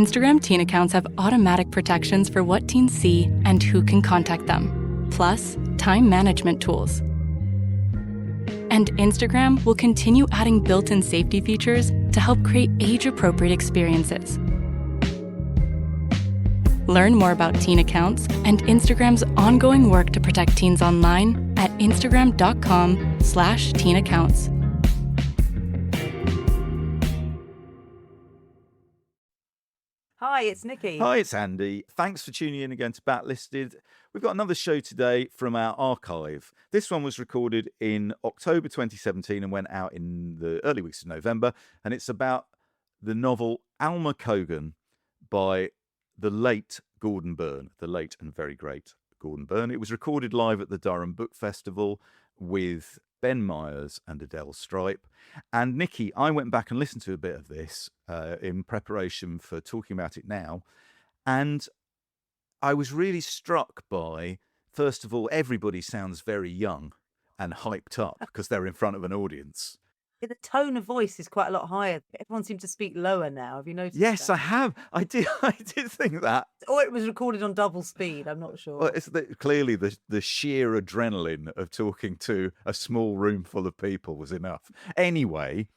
Instagram teen accounts have automatic protections for what teens see and who can contact them, plus time management tools. And Instagram will continue adding built-in safety features to help create age-appropriate experiences. Learn more about teen accounts and Instagram's ongoing work to protect teens online at instagram.com/teenaccounts. Hi, it's Nikki. Hi, it's Andy. Thanks for tuning in again to Backlisted. We've got another show today from our archive. This one was recorded in October 2017 and went out in the early weeks of November. And it's about the novel Alma Cogan by the late Gordon Byrne, the late and very great Gordon Byrne. It was recorded live at the Durham Book Festival with Ben Myers and Adele Stripe. And Nikki, I went back and listened to a bit of this in preparation for talking about it now. And I was really struck by, first of all, everybody sounds very young and hyped up because they're in front of an audience. Yeah, the tone of voice is quite a lot higher. Everyone seems to speak lower now. Have you noticed Yes, that? I have. I did think that. Or it was recorded on double speed. I'm not sure. Well, it's clearly the sheer adrenaline of talking to a small room full of people was enough. Anyway,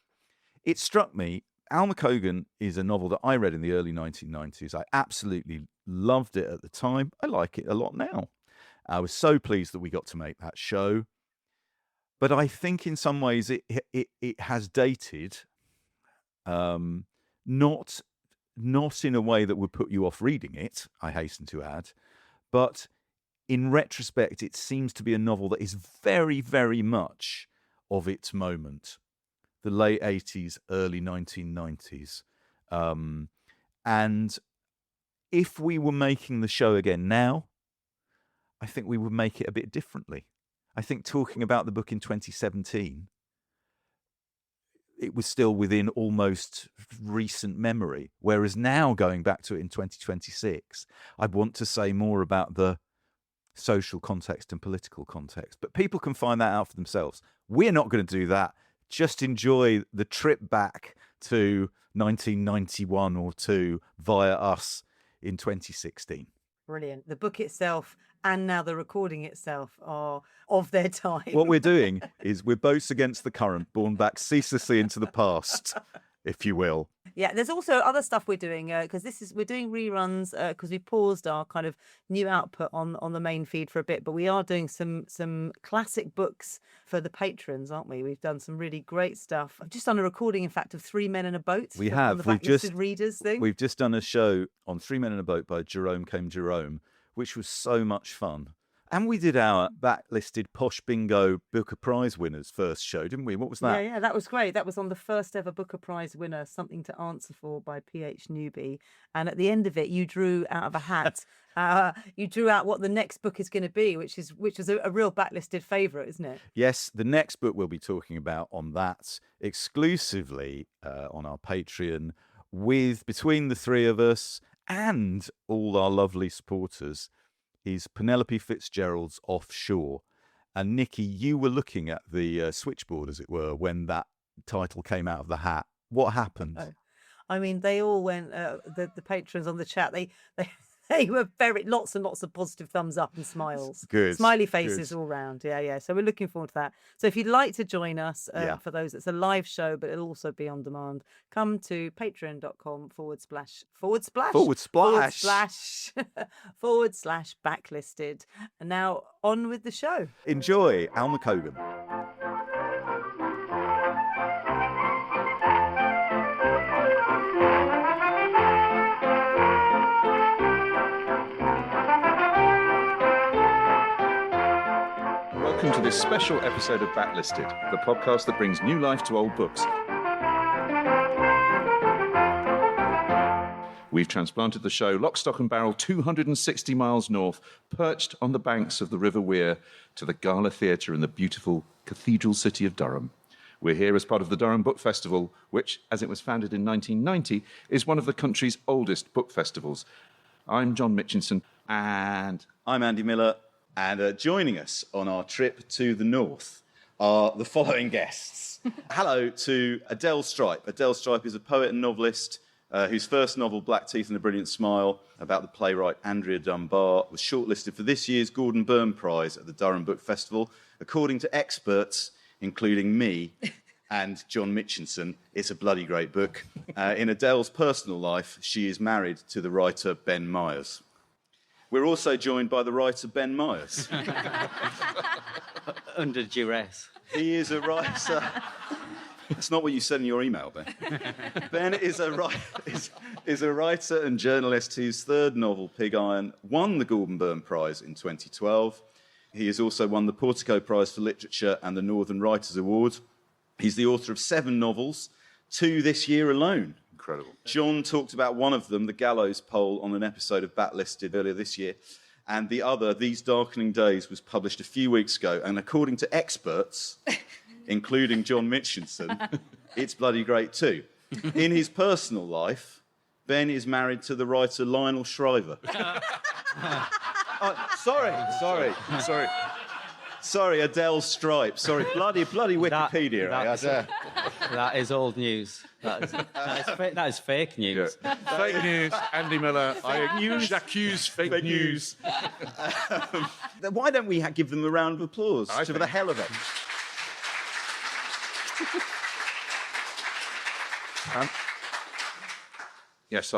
it struck me, Alma Cogan is a novel that I read in the early 1990s. I absolutely loved it at the time. I like it a lot now. I was so pleased that we got to make that show. But I think in some ways it has dated, not in a way that would put you off reading it, I hasten to add, but in retrospect, it seems to be a novel that is very, very much of its moment, the late 80s, early 1990s. And if we were making the show again now, I think we would make it a bit differently. I think talking about the book in 2017, it was still within almost recent memory. Whereas now, going back to it in 2026, I'd want to say more about the social context and political context. But people can find that out for themselves. We're not going to do that. Just enjoy the trip back to 1991 or two via us in 2016. Brilliant. The book itself and now the recording itself are of their time. What we're doing is we're boats against the current, borne back ceaselessly into the past, if you will. Yeah, there's also other stuff we're doing because we're doing reruns because we paused our kind of new output on the main feed for a bit, but we are doing some classic books for the patrons, aren't we? We've done some really great stuff. I've just done a recording, in fact, of Three Men in a Boat. We have. On the Backlisted Readers thing. We've just done a show on Three Men in a Boat by Jerome, which was so much fun. And we did our backlisted Posh Bingo Booker Prize winners first show, didn't we? What was that? Yeah, that was great. That was on the first ever Booker Prize winner, Something to Answer For by P.H. Newby. And at the end of it, you drew out of a hat, you drew out what the next book is going to be, which is a real backlisted favourite, isn't it? Yes, the next book we'll be talking about on that exclusively on our Patreon with, between the three of us and all our lovely supporters, is Penelope Fitzgerald's Offshore. And Nikki, you were looking at the switchboard, as it were, when that title came out of the hat. What happened? Oh. I mean, they all went, the patrons on the chat, they were lots and lots of positive thumbs up and smiles. Good. Smiley faces all round. Yeah. So we're looking forward to that. So if you'd like to join us for those, it's a live show, but it'll also be on demand. Come to patreon.com / backlisted. And now on with the show. Enjoy Alma Cogan. Welcome to this special episode of Backlisted, the podcast that brings new life to old books. We've transplanted the show lock, stock and barrel 260 miles north, perched on the banks of the River Wear, to the Gala Theatre in the beautiful cathedral city of Durham. We're here as part of the Durham Book Festival, which, as it was founded in 1990, is one of the country's oldest book festivals. I'm John Mitchinson, and I'm Andy Miller. And joining us on our trip to the north are the following guests. Hello to Adele Stripe. Adele Stripe is a poet and novelist whose first novel, Black Teeth and a Brilliant Smile, about the playwright Andrea Dunbar, was shortlisted for this year's Gordon Byrne Prize at the Durham Book Festival. According to experts, including me and John Mitchinson, it's a bloody great book. In Adele's personal life, she is married to the writer Ben Myers. We're also joined by the writer Ben Myers. Under duress. He is a writer. That's not what you said in your email, Ben. Ben is a writer and journalist whose third novel, Pig Iron, won the Gordon Byrne Prize in 2012. He has also won the Portico Prize for Literature and the Northern Writers Award. He's the author of 7 novels, 2 this year alone. Incredible. John talked about one of them, The Gallows Pole, on an episode of Backlisted earlier this year. And the other, These Darkening Days, was published a few weeks ago. And according to experts, including John Mitchinson, it's bloody great too. In his personal life, Ben is married to the writer Lionel Shriver. Sorry, Adele Stripe. Sorry, bloody Wikipedia. That is old news. That is fake news. Yeah. Fake news, Andy Miller. J'accuse fake news. Why don't we give them a round of applause for the hell of it? Yes,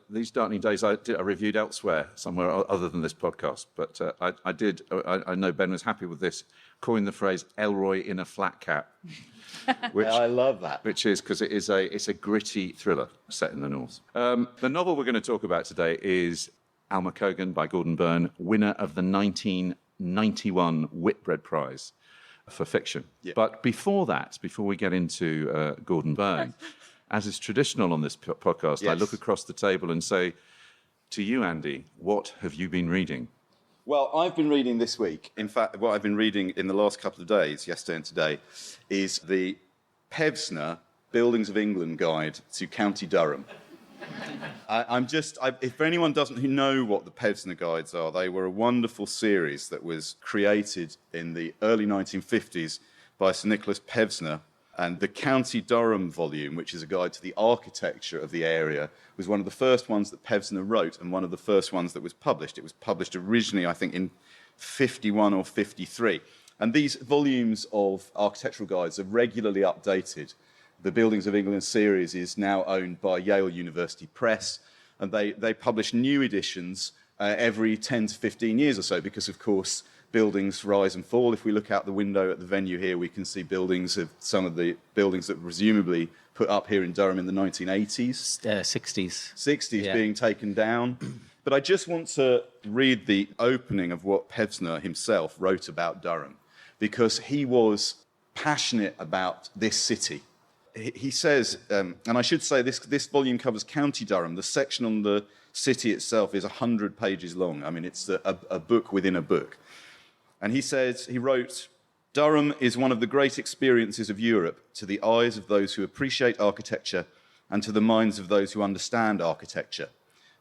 these Darkening Days I reviewed elsewhere, somewhere other than this podcast. But I know Ben was happy with this, coined the phrase "Elroy in a flat cap," which I love that. Which is because it's a gritty thriller set in the north. The novel we're going to talk about today is Alma Cogan by Gordon Byrne, winner of the 1991 Whitbread Prize for fiction. Yeah. But before we get into Gordon Byrne. As is traditional on this podcast, yes. I look across the table and say to you, Andy, what have you been reading? Well, I've been reading this week. In fact, what I've been reading in the last couple of days, yesterday and today, is the Pevsner Buildings of England Guide to County Durham. If anyone doesn't know what the Pevsner Guides are, they were a wonderful series that was created in the early 1950s by Sir Nicholas Pevsner. And the County Durham volume, which is a guide to the architecture of the area, was one of the first ones that Pevsner wrote and one of the first ones that was published. It was published originally, I think, in 51 or 53. And these volumes of architectural guides are regularly updated. The Buildings of England series is now owned by Yale University Press, and they publish new editions every 10 to 15 years or so because, of course, buildings rise and fall. If we look out the window at the venue here, we can see buildings of some of the buildings that were presumably put up here in Durham in the 1980s. 60s being taken down. But I just want to read the opening of what Pevsner himself wrote about Durham, because he was passionate about this city. He says, and I should say this volume covers County Durham. The section on the city itself is 100 pages long. I mean, it's a book within a book. And he wrote, Durham is one of the great experiences of Europe to the eyes of those who appreciate architecture and to the minds of those who understand architecture.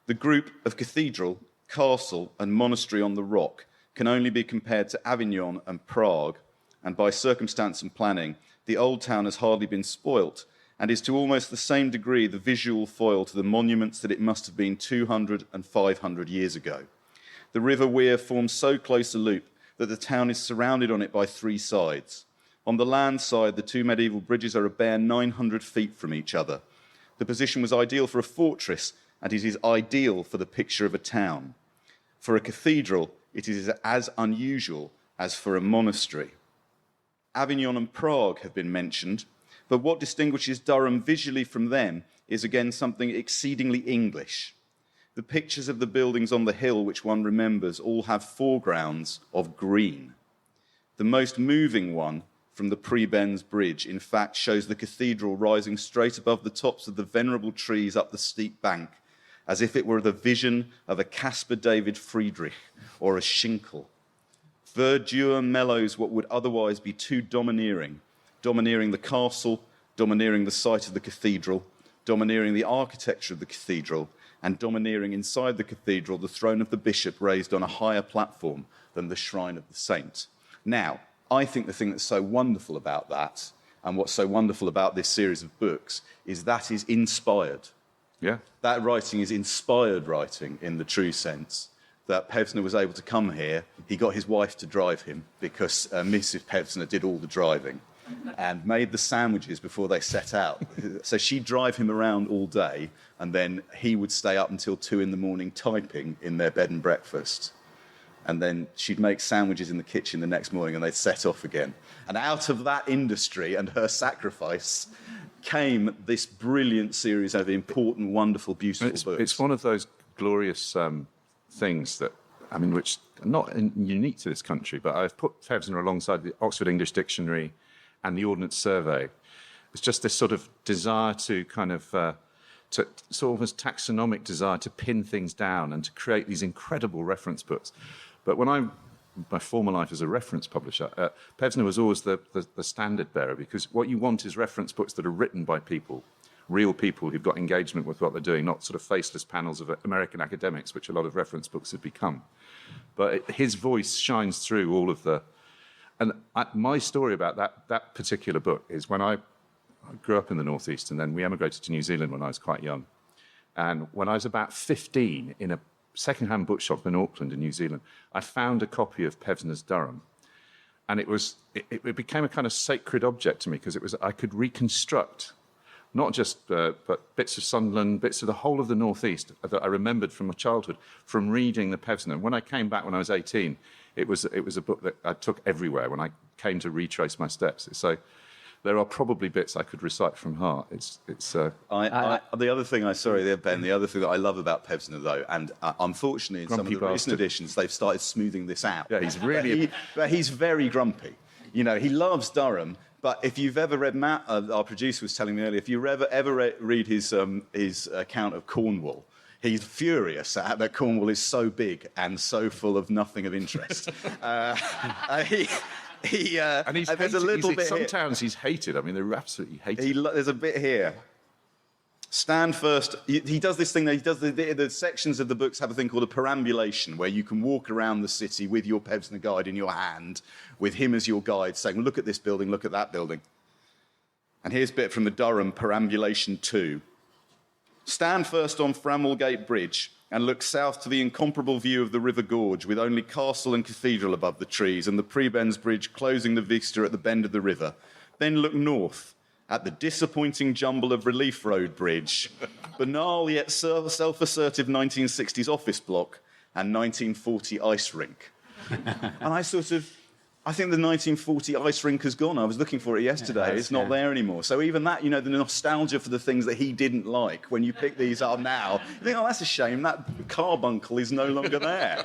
The group of cathedral, castle, and monastery on the rock can only be compared to Avignon and Prague, and by circumstance and planning, the old town has hardly been spoilt and is to almost the same degree the visual foil to the monuments that it must have been 200 and 500 years ago. The River Wear forms so close a loop that the town is surrounded on it by 3 sides. On the land side, the 2 medieval bridges are a bare 900 feet from each other. The position was ideal for a fortress, and it is ideal for the picture of a town. For a cathedral, it is as unusual as for a monastery. Avignon and Prague have been mentioned, but what distinguishes Durham visually from them is again something exceedingly English. The pictures of the buildings on the hill, which one remembers, all have foregrounds of green. The most moving one from the Prebends Bridge, in fact, shows the cathedral rising straight above the tops of the venerable trees up the steep bank, as if it were the vision of a Caspar David Friedrich or a Schinkel. Verdure mellows what would otherwise be too domineering the castle, domineering the site of the cathedral, domineering the architecture of the cathedral, and domineering inside the cathedral the throne of the bishop raised on a higher platform than the shrine of the saint. Now, I think the thing that's so wonderful about that, and what's so wonderful about this series of books, is that is inspired. Yeah. That writing is inspired writing in the true sense that Pevsner was able to come here. He got his wife to drive him because Mrs. Pevsner did all the driving and made the sandwiches before they set out. So she'd drive him around all day, and then he would stay up until 2 a.m. typing in their bed and breakfast. And then she'd make sandwiches in the kitchen the next morning, and they'd set off again. And out of that industry and her sacrifice came this brilliant series of important, wonderful, beautiful books. It's one of those glorious things that, I mean, which are not unique to this country, but I've put Pevsner alongside the Oxford English Dictionary and the Ordnance Survey. It's just this sort of desire to kind of, to sort of this taxonomic desire to pin things down and to create these incredible reference books. But when my former life as a reference publisher, Pevsner was always the standard bearer, because what you want is reference books that are written by people, real people who've got engagement with what they're doing, not sort of faceless panels of American academics, which a lot of reference books have become. But his voice shines through all of the... And my story about that particular book is when I grew up in the Northeast, and then we emigrated to New Zealand when I was quite young. And when I was about 15, in a second-hand bookshop in Auckland in New Zealand, I found a copy of Pevsner's Durham. And it became a kind of sacred object to me, because I could reconstruct not just but bits of Sunderland, bits of the whole of the Northeast that I remembered from my childhood from reading the Pevsner. And when I came back when I was 18, it was a book that I took everywhere when I came to retrace my steps. So there are probably bits I could recite from heart. The other thing the other thing that I love about Pevsner, though, and unfortunately in some of the recent editions, they've started smoothing this out. Yeah, he's really... But he's very grumpy. You know, he loves Durham, but if you've ever read Matt, our producer was telling me earlier, if you ever read his account of Cornwall, he's furious at that Cornwall is so big and so full of nothing of interest. And he's hated. There's a little bit some here. Towns he's hated. I mean, they're absolutely hated. There's a bit here. Stand first. He does this thing. He does the sections of the books have a thing called a perambulation, where you can walk around the city with your Pevsner guide in your hand, with him as your guide, saying, "Look at this building. Look at that building." And here's a bit from the Durham Perambulation 2. Stand first on Framwellgate Bridge and look south to the incomparable view of the River Gorge, with only castle and cathedral above the trees, and the Prebends Bridge closing the vista at the bend of the river. Then look north at the disappointing jumble of Relief Road Bridge, banal yet self-assertive 1960s office block, and 1940 ice rink. And I think the 1940 ice rink has gone. I was looking for it yesterday. It's not there anymore. So even that, you know, the nostalgia for the things that he didn't like, when you pick these up now, you think, oh, that's a shame. That carbuncle is no longer there.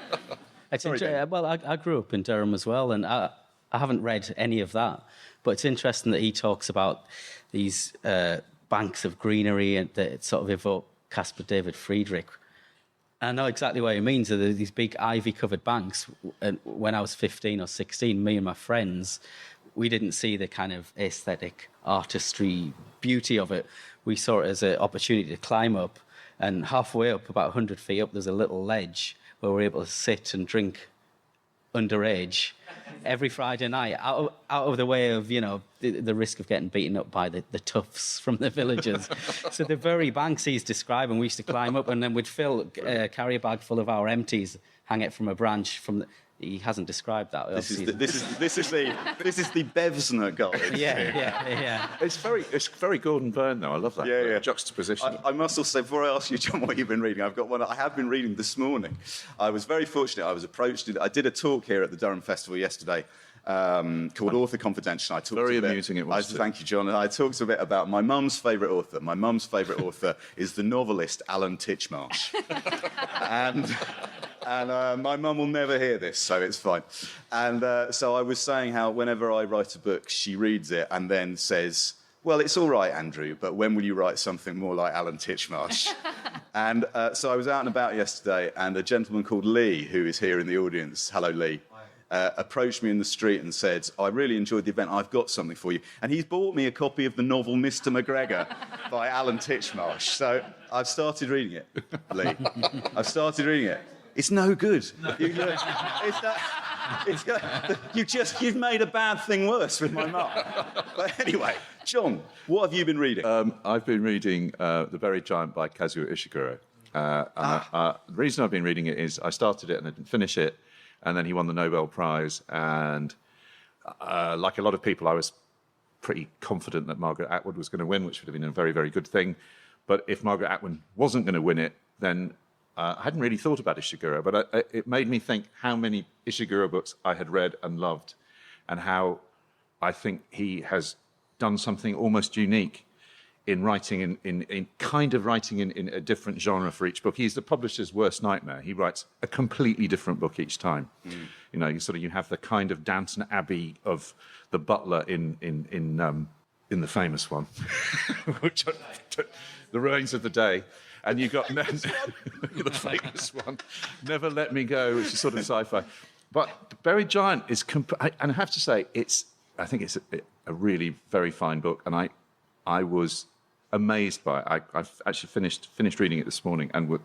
Well, I grew up in Durham as well, and I haven't read any of that. But it's interesting that he talks about these banks of greenery and that sort of evoke Caspar David Friedrich. I know exactly what he means. There are these big ivy-covered banks. And when I was 15 or 16, me and my friends, we didn't see the kind of aesthetic artistry beauty of it. We saw it as an opportunity to climb up. And halfway up, about 100 feet up, there's a little ledge where we're able to sit and drink underage every Friday night, out of the way of, you know, the risk of getting beaten up by the toughs from the villagers. So the very banks he's describing, we used to climb up, and then we'd carry a bag full of our empties, hang it from a branch from the... He hasn't described that. This is the Pevsner guide. Yeah. It's very Gordon Byrne, though. I love that juxtaposition. I must also say, before I ask you, John, what you've been reading, I've got one I have been reading this morning. I was very fortunate. I was approached. I did a talk here at the Durham Festival yesterday called Author Confidential. I talked very amusing it was. Thank you, John. And I talked a bit about my mum's favourite author. My mum's favourite author is the novelist Alan Titchmarsh. And my mum will never hear this, so it's fine. And so I was saying how whenever I write a book, she reads it and then says, "Well, it's all right, Andrew, but when will you write something more like Alan Titchmarsh?" And so I was out and about yesterday, and a gentleman called Lee, who is here in the audience, hello, Lee, approached me in the street and said, "I really enjoyed the event. I've got something for you." And he's bought me a copy of the novel Mr. McGregor by Alan Titchmarsh. So I've started reading it, Lee. I've started reading it. It's no good. You've made a bad thing worse with my mark. But anyway, John, what have you been reading? I've been reading The Buried Giant by Kazuo Ishiguro. The reason I've been reading it is I started it and I didn't finish it, and then he won the Nobel Prize. And like a lot of people, I was pretty confident that Margaret Atwood was going to win, which would have been a very, very good thing. But if Margaret Atwood wasn't going to win it, then I hadn't really thought about Ishiguro, but it made me think how many Ishiguro books I had read and loved, and how I think he has done something almost unique in writing in kind of writing in a different genre for each book. He's the publisher's worst nightmare. He writes a completely different book each time. You know, you have the kind of Downton Abbey of the butler in the famous one, which The Remains of the Day. And you got the famous one, Never Let Me Go, which is sort of sci-fi. But Buried Giant is, and I have to say, I think it's a really very fine book, and I was amazed by it. I've actually finished reading it this morning, and was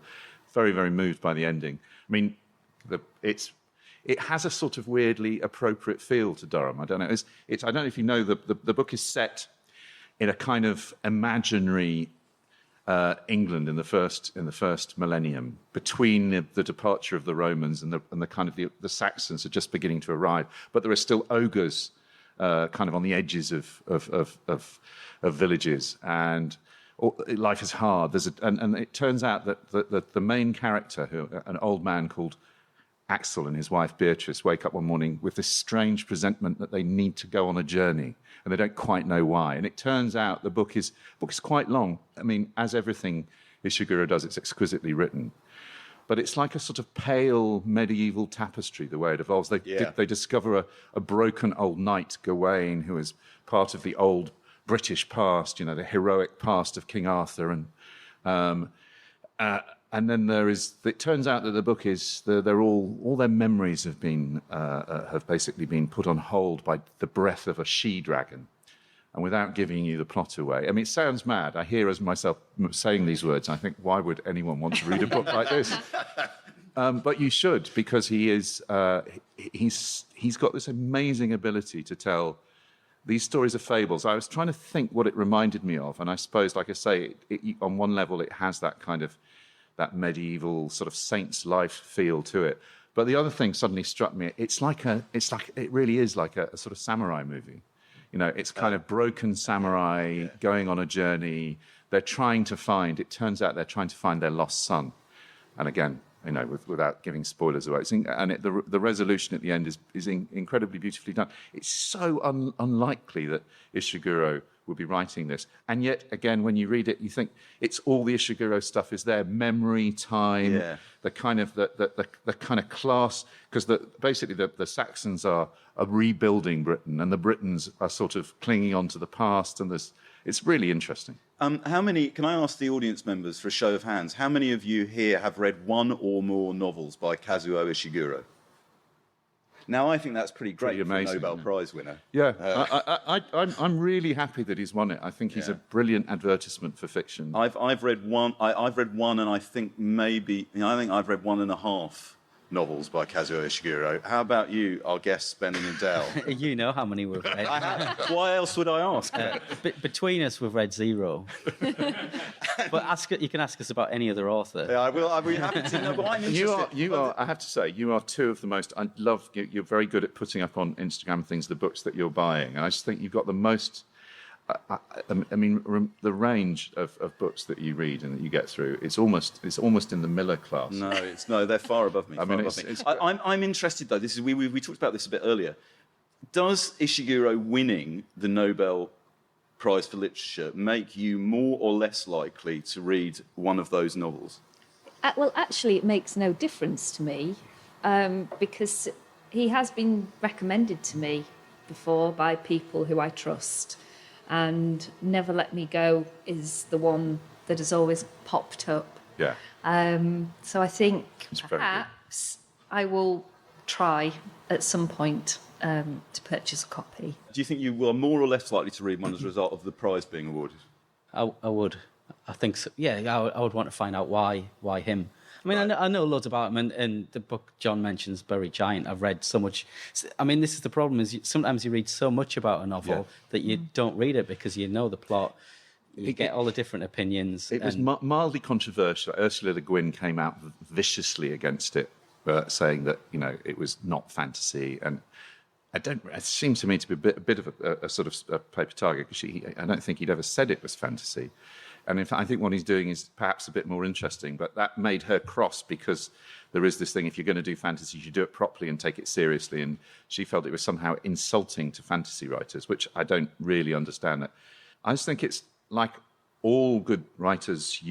very, very moved by the ending. I mean, it has a sort of weirdly appropriate feel to Durham. I don't know. I don't know if you know the book is set in a kind of imaginary England in the first millennium, between the departure of the Romans and the kind of the Saxons are just beginning to arrive, but there are still ogres kind of on the edges of villages, and life is hard. And it turns out that the main character, an old man called Axel, and his wife Beatrice wake up one morning with this strange presentiment that they need to go on a journey, and they don't quite know why. And it turns out the book is quite long. I mean, as everything Ishiguro does, it's exquisitely written. But it's like a sort of pale medieval tapestry, the way it evolves. They discover a broken old knight, Gawain, who is part of the old British past, the heroic past of King Arthur. And then it turns out that the book is, they're all their memories have basically been put on hold by the breath of a she-dragon. And without giving you the plot away, I mean, it sounds mad. I hear as myself saying these words, and I think, why would anyone want to read a book like this? But you should, because he's got this amazing ability to tell these stories of fables. I was trying to think what it reminded me of, and I suppose, like I say, on one level, it has that kind of that medieval sort of saint's life feel to it. But the other thing suddenly struck me. It really is like a sort of samurai movie. It's kind of broken samurai going on a journey. It turns out they're trying to find their lost son. And again, without giving spoilers away. The resolution at the end is incredibly beautifully done. It's so unlikely that Ishiguro would be writing this. And yet, again, when you read it, you think it's all the Ishiguro stuff is there. Memory, time, the kind of class, because basically the Saxons are rebuilding Britain, and the Britons are sort of clinging on to the past, and it's really interesting. How many, can I ask the audience members for a show of hands, how many of you here have read one or more novels by Kazuo Ishiguro? Now, I think that's pretty great for a Nobel Prize winner. Yeah, I'm really happy that he's won it. I think he's a brilliant advertisement for fiction. I've read one. I've read one, and I think I've read 1.5 novels by Kazuo Ishiguro. How about you, our guests, Ben and Adele? You know how many we've read. Why else would I ask? Between us, we've read 0. But you can ask us about any other author. Yeah, I will. I'll be happy to know. But I'm interested. You are. I have to say, you are two of the most. I love. You're very good at putting up on Instagram things, the books that you're buying, and I just think you've got the most. I mean, the range of books that you read and that you get through, it's almost in the Miller class. No, they're far above me. I'm interested though. We talked about this a bit earlier. Does Ishiguro winning the Nobel Prize for Literature make you more or less likely to read one of those novels? Well, actually, it makes no difference to me because he has been recommended to me before by people who I trust. And Never Let Me Go is the one that has always popped up. Yeah. So I think perhaps I will try at some point to purchase a copy. Do you think you were more or less likely to read one as a result of the prize being awarded? I would. I think so. Yeah, I would want to find out why him. I mean, I know loads about him, and the book John mentions, Buried Giant, I've read so much. I mean, this is the problem, is sometimes you read so much about a novel that you don't read it because you know the plot. You get all the different opinions. It was mildly controversial. Ursula Le Guin came out viciously against it, saying that, it was not fantasy. And it seems to me to be a bit of a sort of a paper target, because I don't think he'd ever said it was fantasy. And in fact, I think what he's doing is perhaps a bit more interesting, but that made her cross, because there is this thing, if you're going to do fantasy, you should do it properly and take it seriously. And she felt it was somehow insulting to fantasy writers, which I don't really understand. I just think it's like all good writers,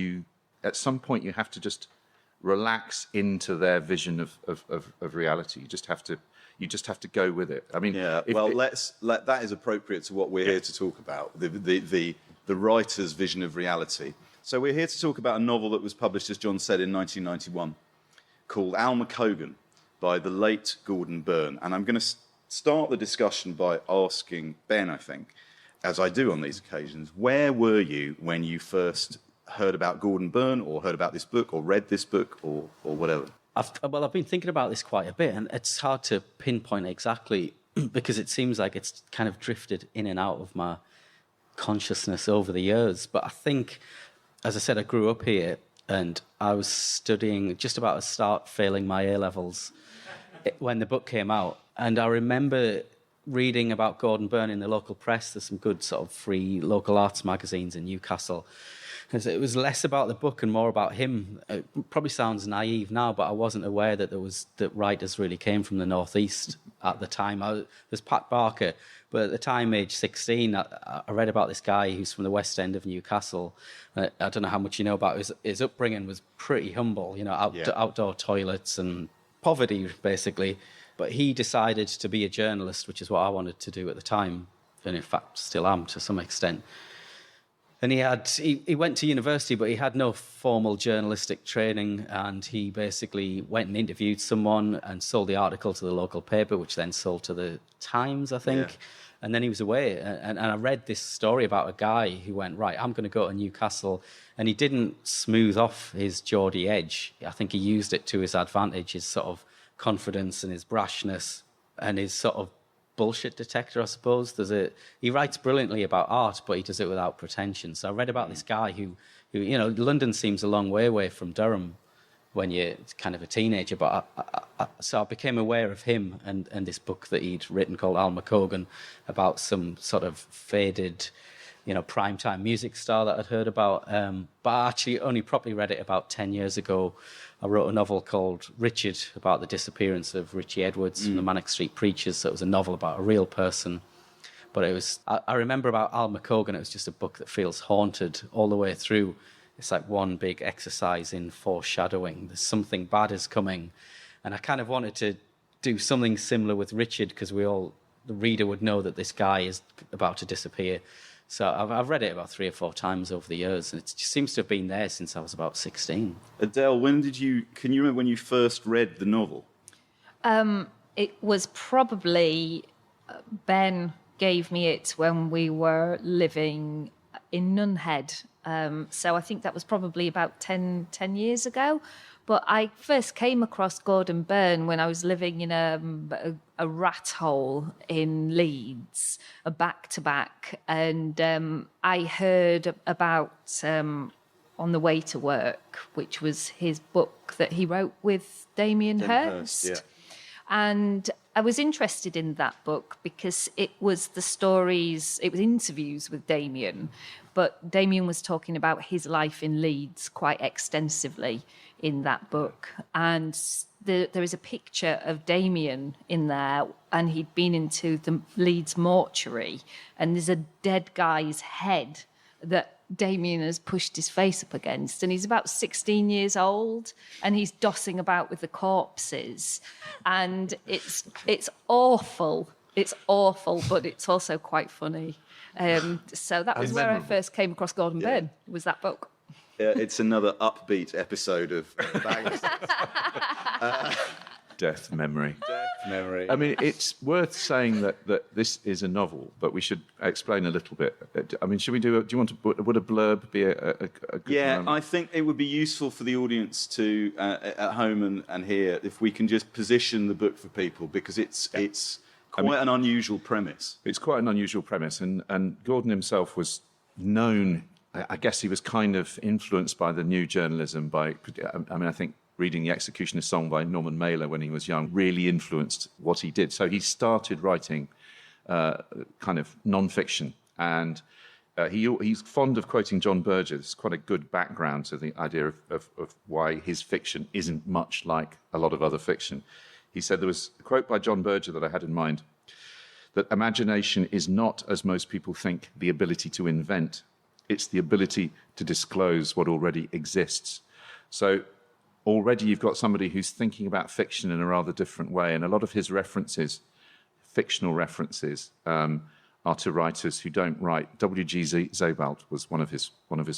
at some point you have to just relax into their vision of reality. You just have to go with it. I mean, that is appropriate to what we're here to talk about, the writer's vision of reality. So we're here to talk about a novel that was published, as John said, in 1991, called Alma Cogan by the late Gordon Byrne. And I'm going to start the discussion by asking Ben, I think, as I do on these occasions, where were you when you first heard about Gordon Byrne, or heard about this book, or read this book, or whatever? I've been thinking about this quite a bit, and it's hard to pinpoint exactly because it seems like it's kind of drifted in and out of my consciousness over the years. But I think, as I said, I grew up here, and I was studying, just about to start failing my A-levels when the book came out. And I remember reading about Gordon Byrne in the local press. There's some good sort of free local arts magazines in Newcastle. It was less about the book and more about him. It probably sounds naive now, but I wasn't aware that that writers really came from the Northeast at the time. There's Pat Barker, but at the time, age 16, I read about this guy who's from the West End of Newcastle. I don't know how much you know about his upbringing. Was pretty humble, outdoor toilets and poverty, basically. But he decided to be a journalist, which is what I wanted to do at the time, and in fact still am to some extent. And he went to university, but he had no formal journalistic training, and he basically went and interviewed someone and sold the article to the local paper, which then sold to the Times, I think. Yeah. And then he was away. And I read this story about a guy who went, right, I'm going to go to Newcastle. And he didn't smooth off his Geordie edge. I think he used it to his advantage, his sort of confidence and his brashness and his sort of bullshit detector, I suppose. He writes brilliantly about art, but he does it without pretension. So I read about this guy who London seems a long way away from Durham when you're kind of a teenager. But so I became aware of him and this book that he'd written called Alma Cogan, about some sort of faded, primetime music star that I'd heard about. But I actually only properly read it about 10 years ago. I wrote a novel called Richard about the disappearance of Richie Edwards from the Manic Street Preachers. So it was a novel about a real person. But I remember about Alma Cogan, it was just a book that feels haunted all the way through. It's like one big exercise in foreshadowing. There's something bad is coming. And I kind of wanted to do something similar with Richard, because the reader would know that this guy is about to disappear. So I've read it about 3 or 4 times over the years, and it just seems to have been there since I was about 16. Adele, can you remember when you first read the novel? It was probably, Ben gave me it when we were living in Nunhead. So I think that was probably about 10 years ago. But I first came across Gordon Byrne when I was living in a rat hole in Leeds, a back-to-back. And I heard about On the Way to Work, which was his book that he wrote with Damien Hirst. Yeah. And I was interested in that book because it was interviews with Damien, but Damien was talking about his life in Leeds quite extensively in that book. And there is a picture of Damien in there, and he'd been into the Leeds mortuary, and there's a dead guy's head that Damien has pushed his face up against, and he's about 16 years old, and he's dossing about with the corpses, and it's awful. It's awful, but it's also quite funny. So that was where I first came across Gordon Byrne, was that book. It's another upbeat episode of Bangs. Death memory. memory. I mean, it's worth saying that this is a novel, but we should explain a little bit. I mean, should we do you want to, would a blurb be a good Yeah, one? I think it would be useful for the audience to, at home and here, if we can just position the book for people, because it's quite an unusual premise. It's quite an unusual premise, and Gordon himself was known, I guess he was kind of influenced by the new journalism, I think reading The Executioner's Song by Norman Mailer when he was young really influenced what he did. So he started writing kind of non-fiction, and he's fond of quoting John Burgess, quite a good background to the idea of why his fiction isn't much like a lot of other fiction. He said there was a quote by John Burgess that I had in mind, that imagination is not, as most people think, the ability to invent. It's the ability to disclose what already exists. So already you've got somebody who's thinking about fiction in a rather different way, and a lot of his references, fictional references, are to writers who don't write. W.G. Sebald was one of his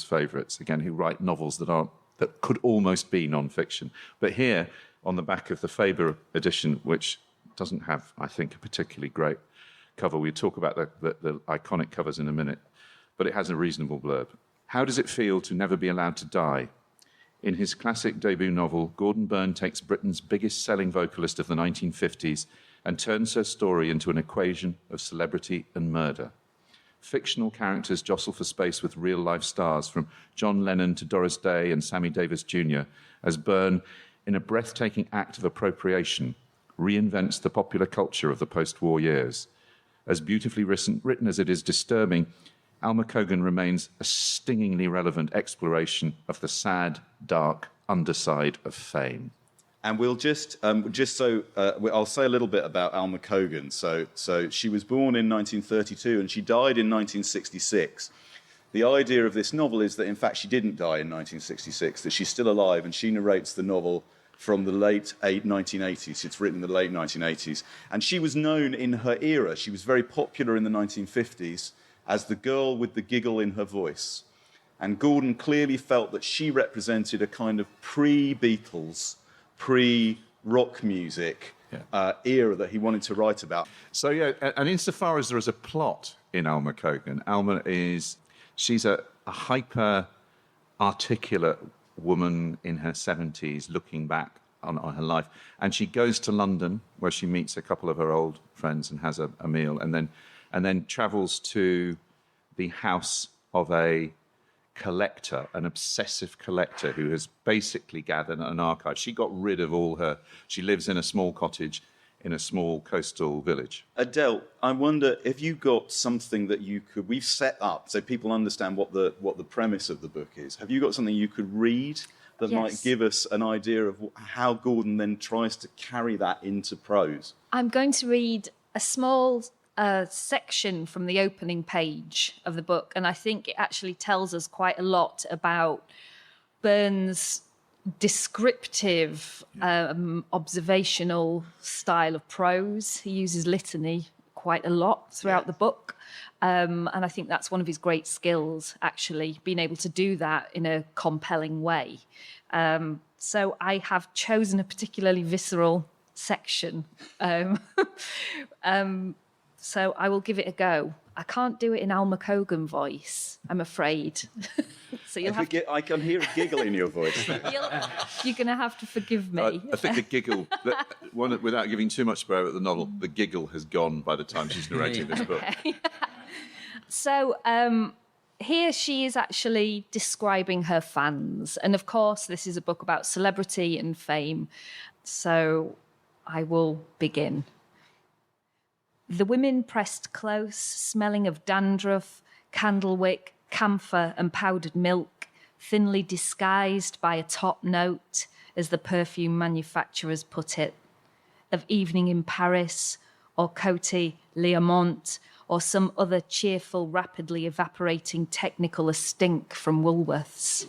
favourites, again, who write novels that could almost be non-fiction. But here, on the back of the Faber edition, which doesn't have, I think, a particularly great cover. We'll talk about the iconic covers in a minute, but it has a reasonable blurb. How does it feel to never be allowed to die? In his classic debut novel, Gordon Byrne takes Britain's biggest-selling vocalist of the 1950s and turns her story into an equation of celebrity and murder. Fictional characters jostle for space with real-life stars, from John Lennon to Doris Day and Sammy Davis Jr., as Byrne, in a breathtaking act of appropriation, reinvents the popular culture of the post-war years. As beautifully written as it is disturbing, Alma Cogan remains a stingingly relevant exploration of the sad, dark underside of fame. And we'll I'll say a little bit about Alma Cogan. So she was born in 1932 and she died in 1966. The idea of this novel is that, in fact, she didn't die in 1966, that she's still alive, and she narrates the novel from the late 1980s. It's written in the late 1980s. And she was known in her era. She was very popular in the 1950s as the girl with the giggle in her voice. And Gordon clearly felt that she represented a kind of pre-Beatles, pre-rock music era that he wanted to write about. So, yeah, and insofar as there is a plot in Alma Cogan, she's a hyper-articulate woman in her 70s looking back on her life. And she goes to London, where she meets a couple of her old friends and has a meal, and then travels to the house of a collector, an obsessive collector who has basically gathered an archive. She got rid of she lives in a small cottage in a small coastal village. Adele, I wonder if you got something that we've set up so people understand what the premise of the book is. Have you got something you could read that might give us an idea of how Gordon then tries to carry that into prose? I'm going to read a small section from the opening page of the book, and I think it actually tells us quite a lot about Byrne's descriptive, observational style of prose. He uses litany quite a lot throughout the book. And I think that's one of his great skills, actually, being able to do that in a compelling way. So I have chosen a particularly visceral section. So I will give it a go. I can't do it in Alma Cogan voice, I'm afraid. So you'll have I can hear a giggle in your voice. you're going to have to forgive me. I think the giggle, without giving too much about the novel, the giggle has gone by the time she's narrating this book. So here she is actually describing her fans. And of course, this is a book about celebrity and fame. So I will begin. The women pressed close, smelling of dandruff, candlewick, camphor and powdered milk, thinly disguised by a top note, as the perfume manufacturers put it, of evening in Paris, or Coty Learmont, or some other cheerful, rapidly evaporating technical stink from Woolworths.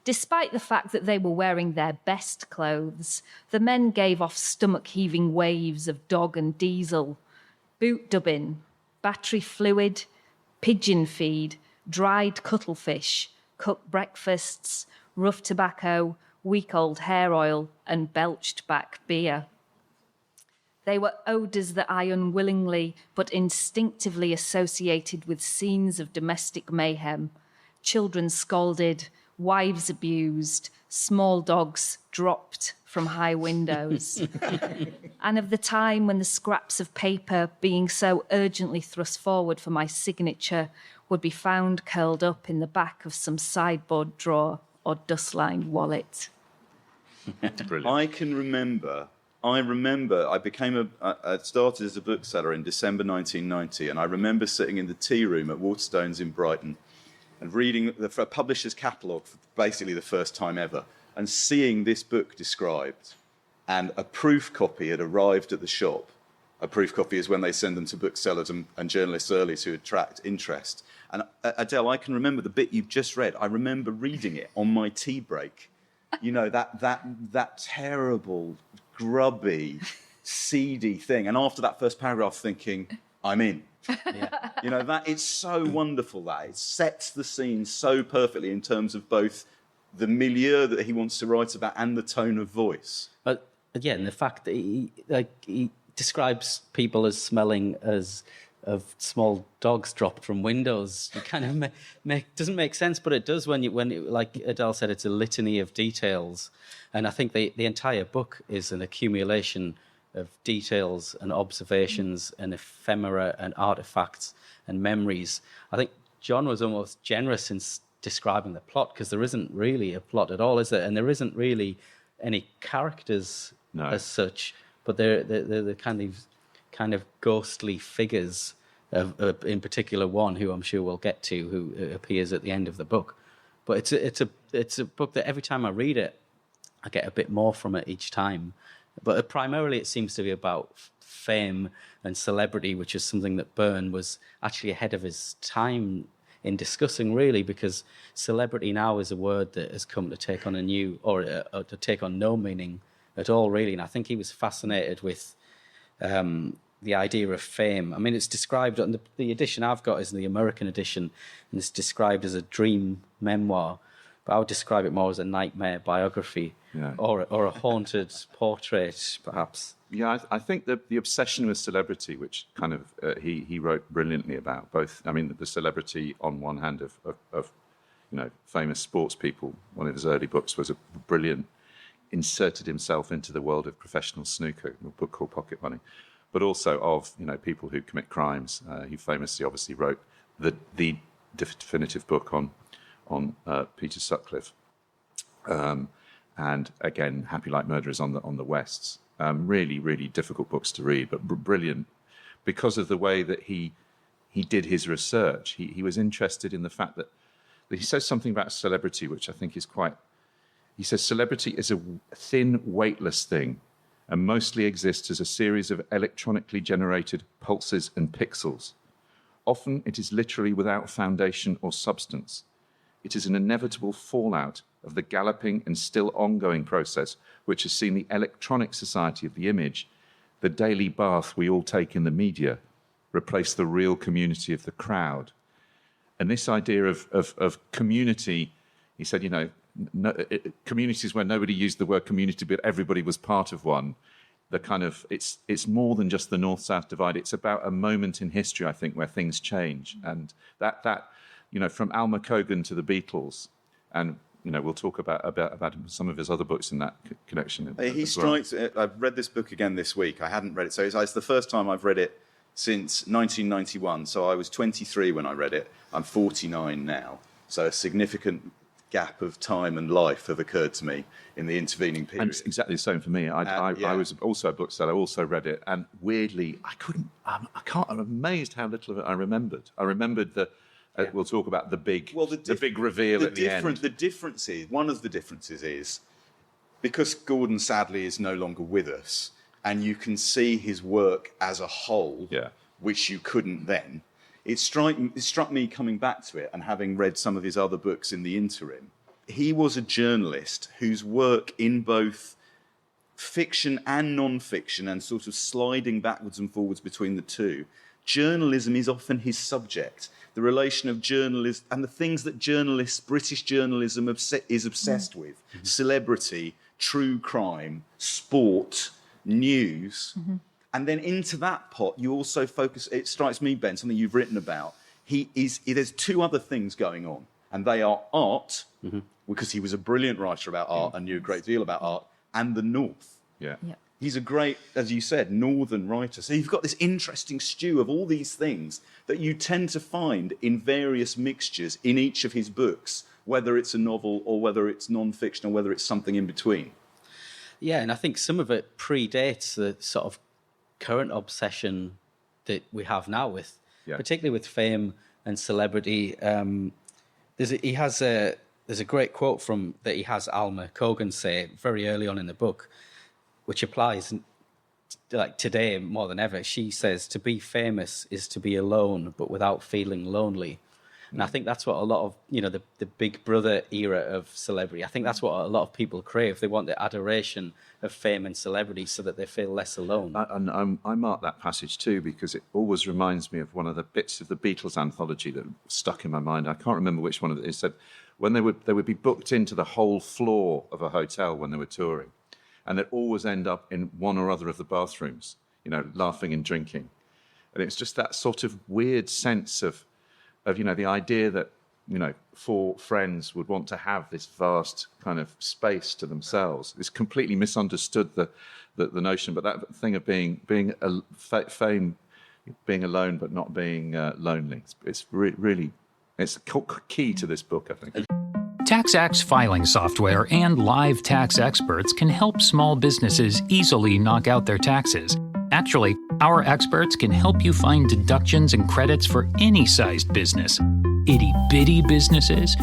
Despite the fact that they were wearing their best clothes, the men gave off stomach-heaving waves of dog and diesel, boot dubbing, battery fluid, pigeon feed, dried cuttlefish, cooked breakfasts, rough tobacco, week-old hair oil, and belched-back beer. They were odours that I unwillingly but instinctively associated with scenes of domestic mayhem. Children scalded, wives abused, small dogs dropped from high windows. And of the time when the scraps of paper being so urgently thrust forward for my signature would be found curled up in the back of some sideboard drawer or dust-lined wallet. Brilliant. I remember I started as a bookseller in December 1990, and I remember sitting in the tea room at Waterstones in Brighton and reading the publisher's catalogue for basically the first time ever, and seeing this book described, and a proof copy had arrived at the shop. A proof copy is when they send them to booksellers and journalists early to attract interest. And Adele, I can remember the bit you've just read. I remember reading it on my tea break. You know, that terrible, grubby, seedy thing. And after that first paragraph, thinking, I'm in. Yeah. You know, that it's so wonderful that it sets the scene so perfectly in terms of both the milieu that he wants to write about and the tone of voice. But again, the fact that he describes people as smelling as of small dogs dropped from windows, it kind of doesn't make sense, but it does when like Adele said, it's a litany of details, and I think the entire book is an accumulation of details and observations and ephemera and artifacts and memories. I think John was almost generous in describing the plot, because there isn't really a plot at all, is there? And there isn't really any characters as such, but they're the kind of ghostly figures of in particular one who I'm sure we'll get to, who appears at the end of the book. But it's a book that every time I read it, I get a bit more from it each time. But primarily it seems to be about fame and celebrity, which is something that Byrne was actually ahead of his time in discussing, really, because celebrity now is a word that has come to take on a new, or to take on no meaning at all, really. And I think he was fascinated with the idea of fame. I mean, it's described, on the edition I've got is the American edition, and it's described as a dream memoir, but I would describe it more as a nightmare biography, or a haunted portrait, perhaps. Yeah, I think the obsession with celebrity, which kind of he wrote brilliantly about, both, I mean, the celebrity on one hand of famous sports people. One of his early books was a brilliant, inserted himself into the world of professional snooker, a book called Pocket Money, but also of people who commit crimes. He famously, obviously, wrote the definitive book on Peter Sutcliffe, and again, Happy Like Murderers on the Wests. Really, really difficult books to read, but brilliant because of the way that he did his research. He was interested in the fact that he says something about celebrity, which I think is quite. He says celebrity is a thin, weightless thing, and mostly exists as a series of electronically generated pulses and pixels. Often it is literally without foundation or substance. It is an inevitable fallout of the galloping and still ongoing process which has seen the electronic society of the image, the daily bath we all take in the media, replace the real community of the crowd. And this idea of community, he said, communities where nobody used the word community, but everybody was part of one. The kind of it's more than just the North-South divide. It's about a moment in history, I think, where things change, and that from Alma Cogan to the Beatles, and we'll talk about some of his other books in that connection. He strikes. I've read this book again this week. I hadn't read it, so it's the first time I've read it since 1991. So I was 23 when I read it. I'm 49 now. So a significant gap of time and life have occurred to me in the intervening period. And it's exactly the same for me. I was also a bookseller. I also read it, and weirdly, I'm amazed how little of it I remembered. I remembered the. We'll talk about the big reveal at the end. One of the differences is because Gordon sadly is no longer with us, and you can see his work as a whole, which you couldn't then. It struck me coming back to it and having read some of his other books in the interim. He was a journalist whose work in both fiction and non-fiction, and sort of sliding backwards and forwards between the two, journalism is often his subject. The relation of journalists and the things that British journalism is obsessed with: celebrity, true crime, sport, news. And then into that pot, you also focus, it strikes me, Ben, something you've written about. There's two other things going on, and they are art, because he was a brilliant writer about art and knew a great deal about art, and the North. Yeah. He's a great, as you said, northern writer. So you've got this interesting stew of all these things that you tend to find in various mixtures in each of his books, whether it's a novel or whether it's non-fiction or whether it's something in between. Yeah, and I think some of it predates the sort of current obsession that we have now with, particularly with fame and celebrity. There's a great quote that he has Alma Cogan say very early on in the book, which applies like today more than ever. She says, to be famous is to be alone, but without feeling lonely. And I think that's what a lot of, the Big Brother era of celebrity, I think that's what a lot of people crave. They want the adoration of fame and celebrity so that they feel less alone. I mark that passage too, because it always reminds me of one of the bits of the Beatles anthology that stuck in my mind. I can't remember which one of it said, when they would be booked into the whole floor of a hotel when they were touring, and they'd always end up in one or other of the bathrooms, laughing and drinking. And it's just that sort of weird sense of the idea that, four friends would want to have this vast kind of space to themselves. It's completely misunderstood, the notion, but that thing of being fame, being alone but not being lonely. It's really, it's key to this book, I think. TaxAct filing software and live tax experts can help small businesses easily knock out their taxes. Actually, our experts can help you find deductions and credits for any sized business. Itty-bitty businesses,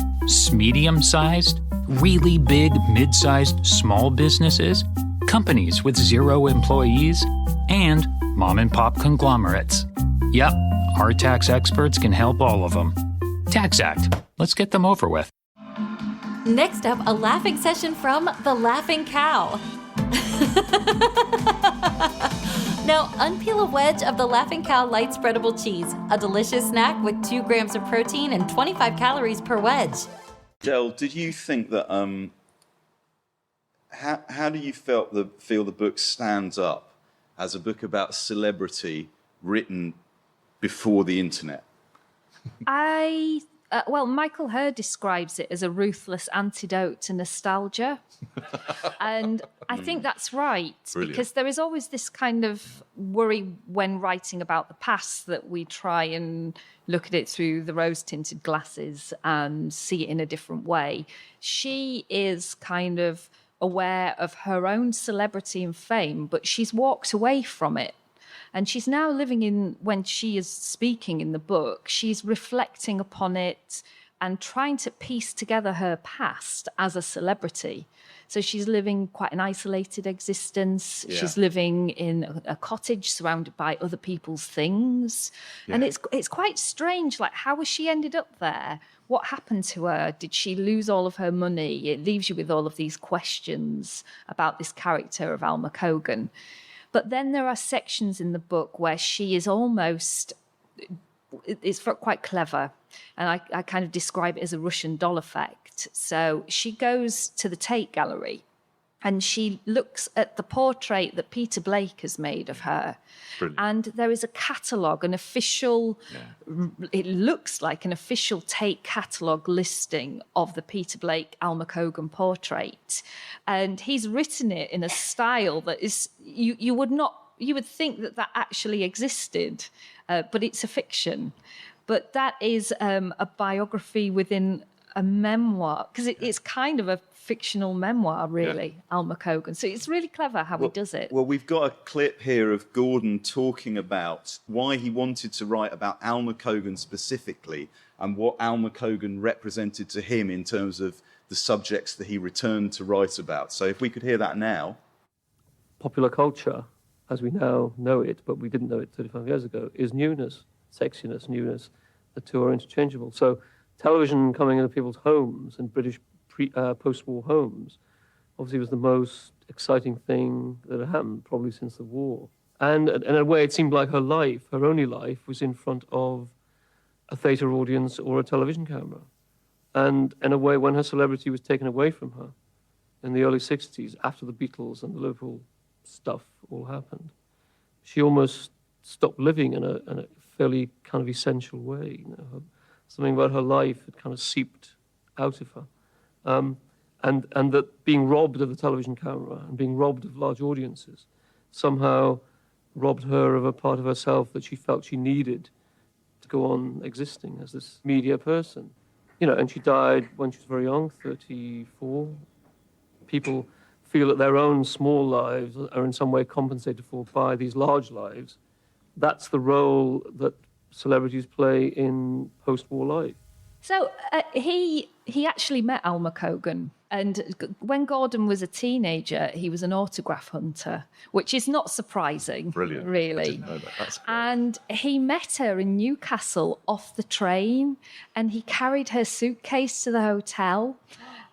medium-sized, really big, mid-sized, small businesses, companies with 0 employees, and mom-and-pop conglomerates. Yep, our tax experts can help all of them. TaxAct. Let's get them over with. Next up, a laughing session from The Laughing Cow. Now, unpeel a wedge of the Laughing Cow light spreadable cheese, a delicious snack with 2 grams of protein and 25 calories per wedge. Adele, did you think that, how do you feel the book stands up as a book about celebrity written before the internet? Well, Michael Hurd describes it as a ruthless antidote to nostalgia. And I think that's right. Brilliant. Because there is always this kind of worry when writing about the past that we try and look at it through the rose-tinted glasses and see it in a different way. She is kind of aware of her own celebrity and fame, but she's walked away from it. And she's now when she is speaking in the book, she's reflecting upon it and trying to piece together her past as a celebrity. So she's living quite an isolated existence. Yeah. She's living in a cottage surrounded by other people's things. Yeah. And it's quite strange, like, how has she ended up there? What happened to her? Did she lose all of her money? It leaves you with all of these questions about this character of Alma Cogan. But then there are sections in the book where she is it's quite clever. And I kind of describe it as a Russian doll effect. So she goes to the Tate Gallery and she looks at the portrait that Peter Blake has made of her. Brilliant. And there is a catalogue, an official, it looks like an official Tate catalogue listing of the Peter Blake Alma Cogan portrait. And he's written it in a style that is, you would think that actually existed, but it's a fiction. But that is a biography within a memoir, because it's kind of a fictional memoir, really, Alma Cogan. So it's really clever how he does it. Well, we've got a clip here of Gordon talking about why he wanted to write about Alma Cogan specifically and what Alma Cogan represented to him in terms of the subjects that he returned to write about. So if we could hear that now. Popular culture, as we now know it, but we didn't know it 35 years ago, is newness, sexiness, newness. The two are interchangeable. So television coming into people's homes and British post-war homes obviously was the most exciting thing that had happened probably since the war. And in a way, it seemed like her only life, was in front of a theatre audience or a television camera. And in a way, when her celebrity was taken away from her in the early 60s, after the Beatles and the Liverpool stuff all happened, she almost stopped living in a fairly kind of essential way. You know, something about her life had kind of seeped out of her. And that being robbed of the television camera and being robbed of large audiences somehow robbed her of a part of herself that she felt she needed to go on existing as this media person. You know, and she died when she was very young, 34. People feel that their own small lives are in some way compensated for by these large lives. That's the role that celebrities play in post-war life. So he actually met Alma Cogan, and when Gordon was a teenager, he was an autograph hunter, which is not surprising. Brilliant. Really. I didn't know that. That's great. And he met her in Newcastle off the train, and he carried her suitcase to the hotel,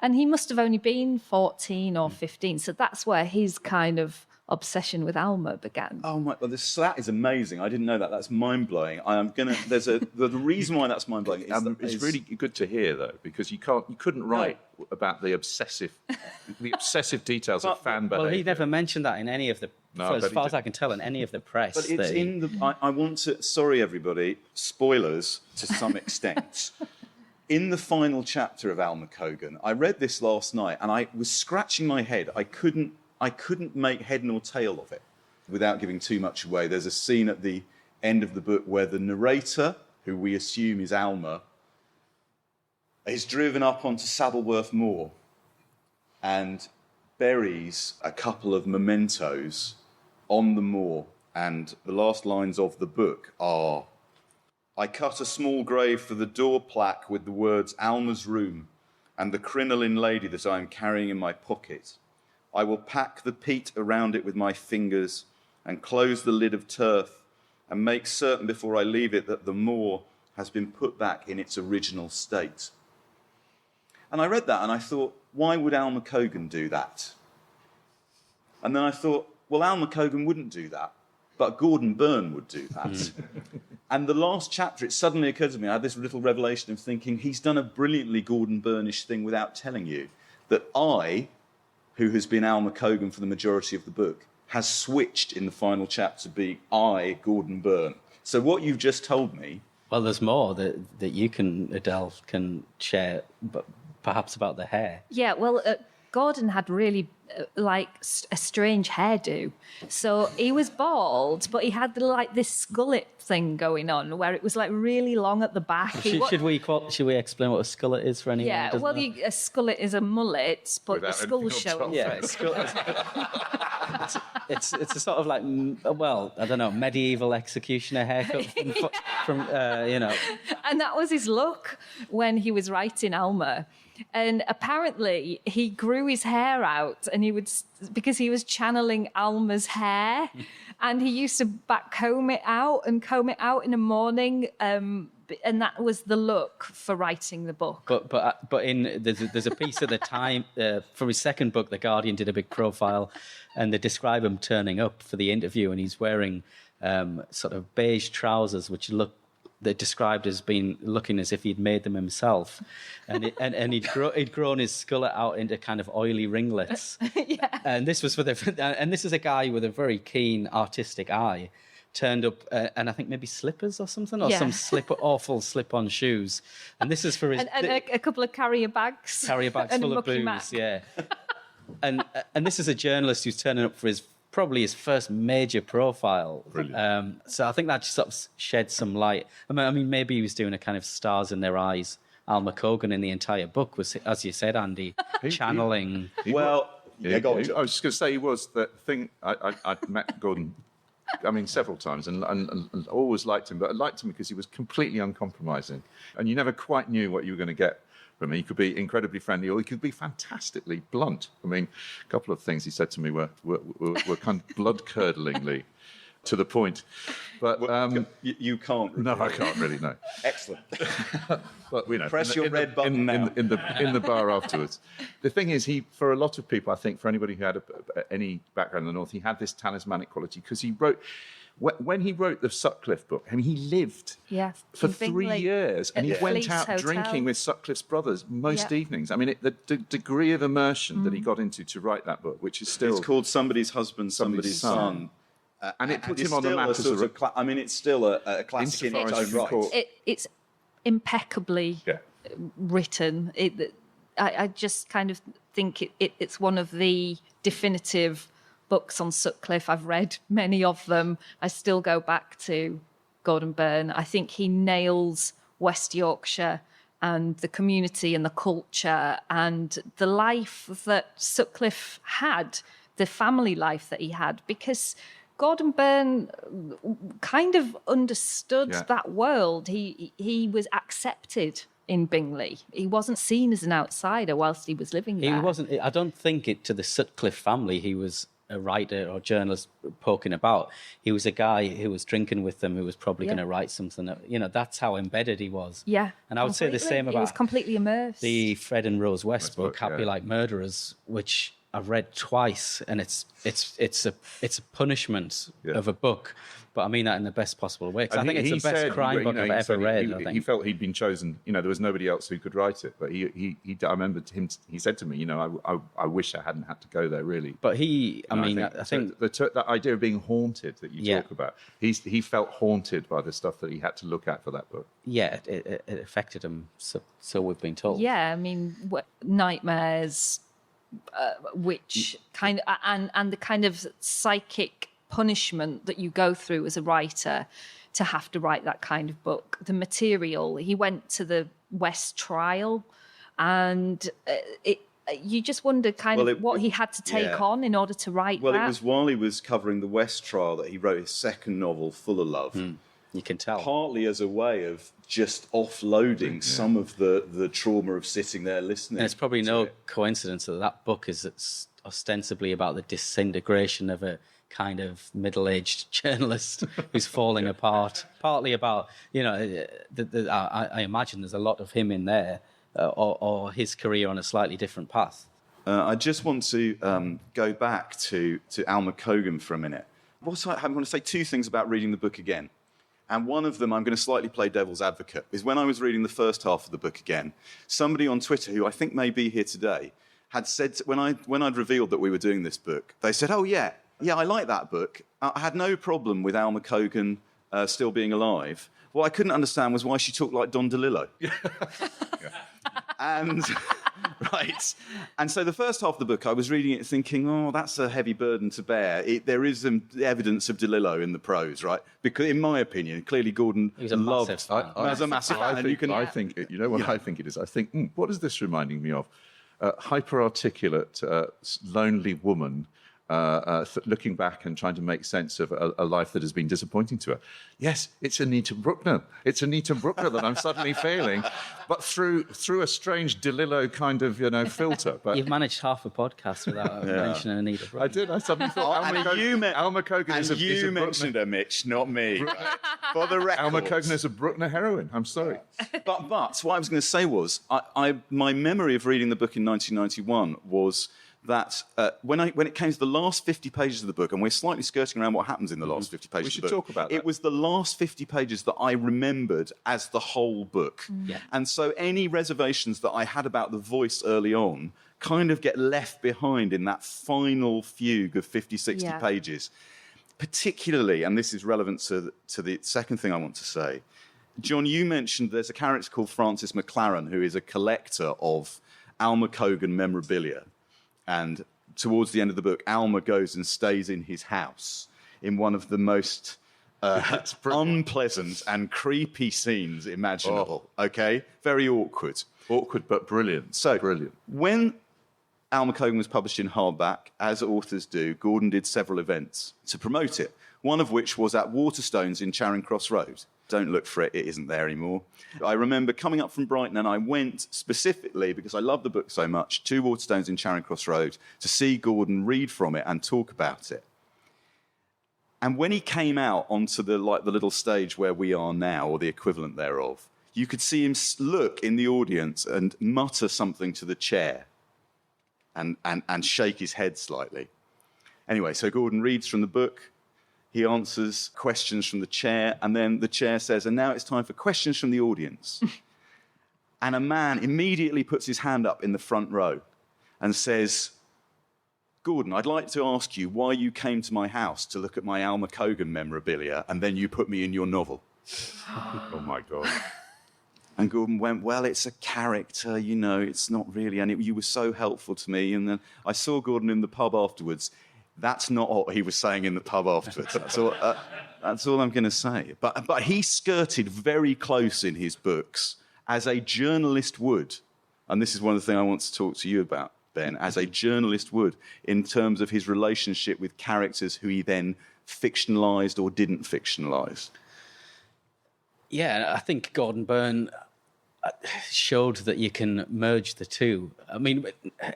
and he must have only been 14 or 15, so that's where his kind of obsession with Alma began. Oh my! Well, that is amazing. I didn't know that. That's mind blowing. The reason why that's mind blowing is it's really good to hear though, because you couldn't write about the obsessive details of fan behavior. Well, he never mentioned that in any of the, as far as I can tell, in any of the press. But it's in the. I want to. Sorry, everybody. Spoilers to some extent. In the final chapter of Alma Cogan, I read this last night, and I was scratching my head. I couldn't make head nor tail of it without giving too much away. There's a scene at the end of the book where the narrator, who we assume is Alma, is driven up onto Saddleworth Moor and buries a couple of mementos on the moor. And the last lines of the book are, "I cut a small grave for the door plaque with the words Alma's room and the crinoline lady that I am carrying in my pocket. I will pack the peat around it with my fingers and close the lid of turf and make certain before I leave it that the moor has been put back in its original state." And I read that and I thought, why would Alma Cogan do that? And then I thought, well, Alma Cogan wouldn't do that, but Gordon Byrne would do that. And the last chapter, it suddenly occurred to me, I had this little revelation of thinking, he's done a brilliantly Gordon Byrne-ish thing without telling you, that I, who has been Alma Cogan for the majority of the book, has switched in the final chapter to be I, Gordon Byrne. So what you've just told me... Well, there's more that you Adele, can share, but perhaps about the hair. Yeah, well, Gordon had really a strange hairdo. So he was bald, but he had this skullet thing going on where it was really long at the back. Should we explain what a skullet is for anyone? Yeah, well, a skullet is a mullet, but the skull's showing. Yeah, it's a sort of I don't know, medieval executioner haircut from And that was his look when he was writing Alma. And apparently he grew his hair out, and because he was channeling Alma's hair, and he used to comb it out in the morning, and that was the look for writing the book. But there's a piece at the time for his second book, The Guardian did a big profile, and they describe him turning up for the interview, and he's wearing sort of beige trousers, which they're described as looking as if he'd made them himself, and he'd grown his skullet out into kind of oily ringlets. Yeah. And this was and this is a guy with a very keen artistic eye, turned up, and I think maybe slippers or something, or some awful slip-on shoes. And this is for his and a couple of carrier bags full of booze. Mac. Yeah. And this is a journalist who's turning up for probably his first major profile. Brilliant. So I think that just sort of shed some light. I mean, maybe he was doing a kind of stars in their eyes. Alma Cogan in the entire book was, as you said, Andy, channeling. Go on. I was just going to say he was that thing. I'd met Gordon, several times, and always liked him. But I liked him because he was completely uncompromising, and you never quite knew what you were going to get from him. He could be incredibly friendly, or he could be fantastically blunt. A couple of things he said to me were kind of blood-curdlingly to the point. But you can't. No, I can't really. No. Excellent. But press your red button now. In the bar afterwards. The thing is, for a lot of people, I think, for anybody who had any background in the North, he had this talismanic quality because he wrote. When he wrote the Sutcliffe book, he lived for 3 years, and he went out drinking with Sutcliffe's brothers most evenings. The degree of immersion that he got into to write that book, which is still... It's called Somebody's Husband, Somebody's Son. And it puts it's him on the still map a as sort of I mean, it's still a classic in Insofar its as own you right. call- It's impeccably Yeah. written. I just kind of think it's one of the definitive books on Sutcliffe. I've read many of them. I still go back to Gordon Byrne. I think he nails West Yorkshire and the community and the culture and the life that Sutcliffe had, the family life that he had, because Gordon Byrne kind of understood that world. He was accepted in Bingley. He wasn't seen as an outsider whilst he was living there. He wasn't. I don't think to the Sutcliffe family he was a writer or journalist poking about. He was a guy who was drinking with them, who was probably going to write something. That's how embedded he was. Yeah, and I would say the same about he was completely immersed. the Fred and Rose West book, Happy Like Murderers, which I've read twice, and it's a punishment of a book, but I mean that in the best possible way. Because I think it's the best crime book I've ever read. He felt he'd been chosen. There was nobody else who could write it. But I remember him. He said to me, I wish I hadn't had to go there, really. But I think that idea of being haunted that you talk about. He felt haunted by the stuff that he had to look at for that book. Yeah, it affected him. So we've been told. Yeah, I mean, nightmares, which kind of, and the kind of psychic punishment that you go through as a writer to have to write that kind of book. The material. He went to the West trial, and you just wonder what he had to take on in order to write that. Well, it was while he was covering the West trial that he wrote his second novel, Full of Love. You can tell. Partly as a way of just offloading some of the trauma of sitting there listening. And it's probably no coincidence that book is ostensibly about the disintegration of a kind of middle-aged journalist who's falling apart. Partly about, I imagine there's a lot of him in there, or his career on a slightly different path. I just want to go back to Alma Cogan for a minute. I'm going to say two things about reading the book again. And one of them, I'm going to slightly play devil's advocate, is when I was reading the first half of the book again, somebody on Twitter, who I think may be here today, had said, when I'd revealed that we were doing this book, they said, oh, yeah, I like that book. I had no problem with Alma Cogan still being alive. What I couldn't understand was why she talked like Don DeLillo. And right. And so the first half of the book, I was reading it thinking, oh, that's a heavy burden to bear. There is evidence of DeLillo in the prose, right? Because in my opinion, clearly Gordon was a massive fan. I was a massive fan. I think it is. I think, what is this reminding me of? Hyper-articulate, lonely woman looking back and trying to make sense of a life that has been disappointing to her. Yes, it's Anita Bruckner. It's Anita Bruckner that I'm suddenly feeling, but through a strange DeLillo kind of filter. But you've managed half a podcast without mentioning Anita Bruckner. I did. I suddenly thought Alma Cogan is a you mentioned her, Mitch, not me. For the record, Alma Cogan is a Bruckner heroine. I'm sorry. But what I was going to say was, my memory of reading the book in 1991 was that when it came to the last 50 pages of the book, and we're slightly skirting around what happens in the last 50 pages of the book. We should talk about that. It was the last 50 pages that I remembered as the whole book. Yeah. And so any reservations that I had about the voice early on kind of get left behind in that final fugue of 50, 60 pages. Particularly, and this is relevant to the second thing I want to say, John, you mentioned there's a character called Francis McLaren who is a collector of Alma Cogan memorabilia. And towards the end of the book, Alma goes and stays in his house in one of the most unpleasant and creepy scenes imaginable. Okay? Very awkward. Awkward, but brilliant. So, brilliant. When Alma Cogan was published in hardback, as authors do, Gordon did several events to promote it, one of which was at Waterstones in Charing Cross Road. Don't look for it, it isn't there anymore. I remember coming up from Brighton and I went specifically, because I love the book so much, to Waterstones in Charing Cross Road to see Gordon read from it and talk about it. And when he came out onto the little stage where we are now, or the equivalent thereof, you could see him look in the audience and mutter something to the chair and shake his head slightly. Anyway, so Gordon reads from the book. He answers questions from the chair, and then the chair says, and now it's time for questions from the audience. And a man immediately puts his hand up in the front row and says, Gordon, I'd like to ask you why you came to my house to look at my Alma Cogan memorabilia and then you put me in your novel. Oh, my God. And Gordon went, well, it's a character, you know, it's not really. And you were so helpful to me. And then I saw Gordon in the pub afterwards. That's not what he was saying in the pub afterwards. That's all I'm going to say. But he skirted very close in his books, as a journalist would. And this is one of the things I want to talk to you about, Ben, as a journalist would, in terms of his relationship with characters who he then fictionalised or didn't fictionalise. Yeah, I think Gordon Byrne showed that you can merge the two. I mean,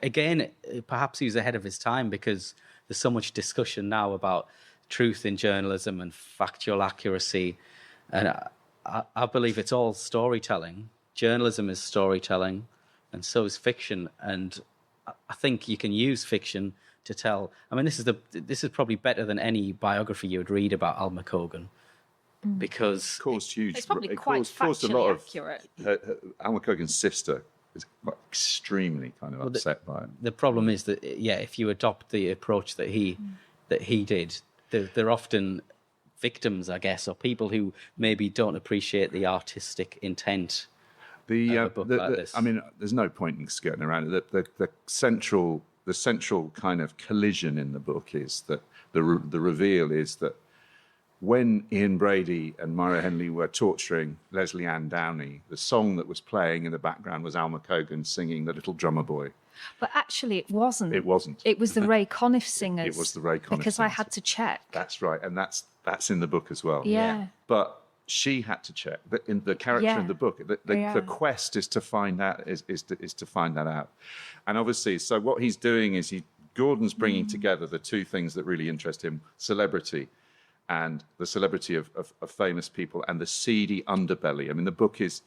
again, perhaps he was ahead of his time because there's so much discussion now about truth in journalism and factual accuracy. And I believe it's all storytelling. Journalism is storytelling, and so is fiction. And I think you can use fiction to tell. I mean, this is probably better than any biography you would read about Alma Cogan. Because Caused huge. It's probably quite caused a lot factually accurate. Alma Cogan's sister is extremely kind of upset by it. the problem is that, yeah, if you adopt the approach that he did, they're often victims, I guess, or people who maybe don't appreciate the artistic intent of a book like this. I mean, there's no point in skirting around it. The central kind of collision in the book is that the reveal is that when Ian Brady and Myra Henley were torturing Leslie Ann Downey, the song that was playing in the background was Alma Cogan singing The Little Drummer Boy. But actually, it wasn't. It wasn't. It was the Ray Conniff singers. It was the Ray Conniff because I singers. had to check. That's right, and that's in the book as well. Yeah. But she had to check. In the character Yeah. in the book, the quest is to find that is to find that out. And obviously, so what he's doing is Gordon's bringing together the two things that really interest him: celebrity, and the celebrity of famous people, and the seedy underbelly. I mean, the book is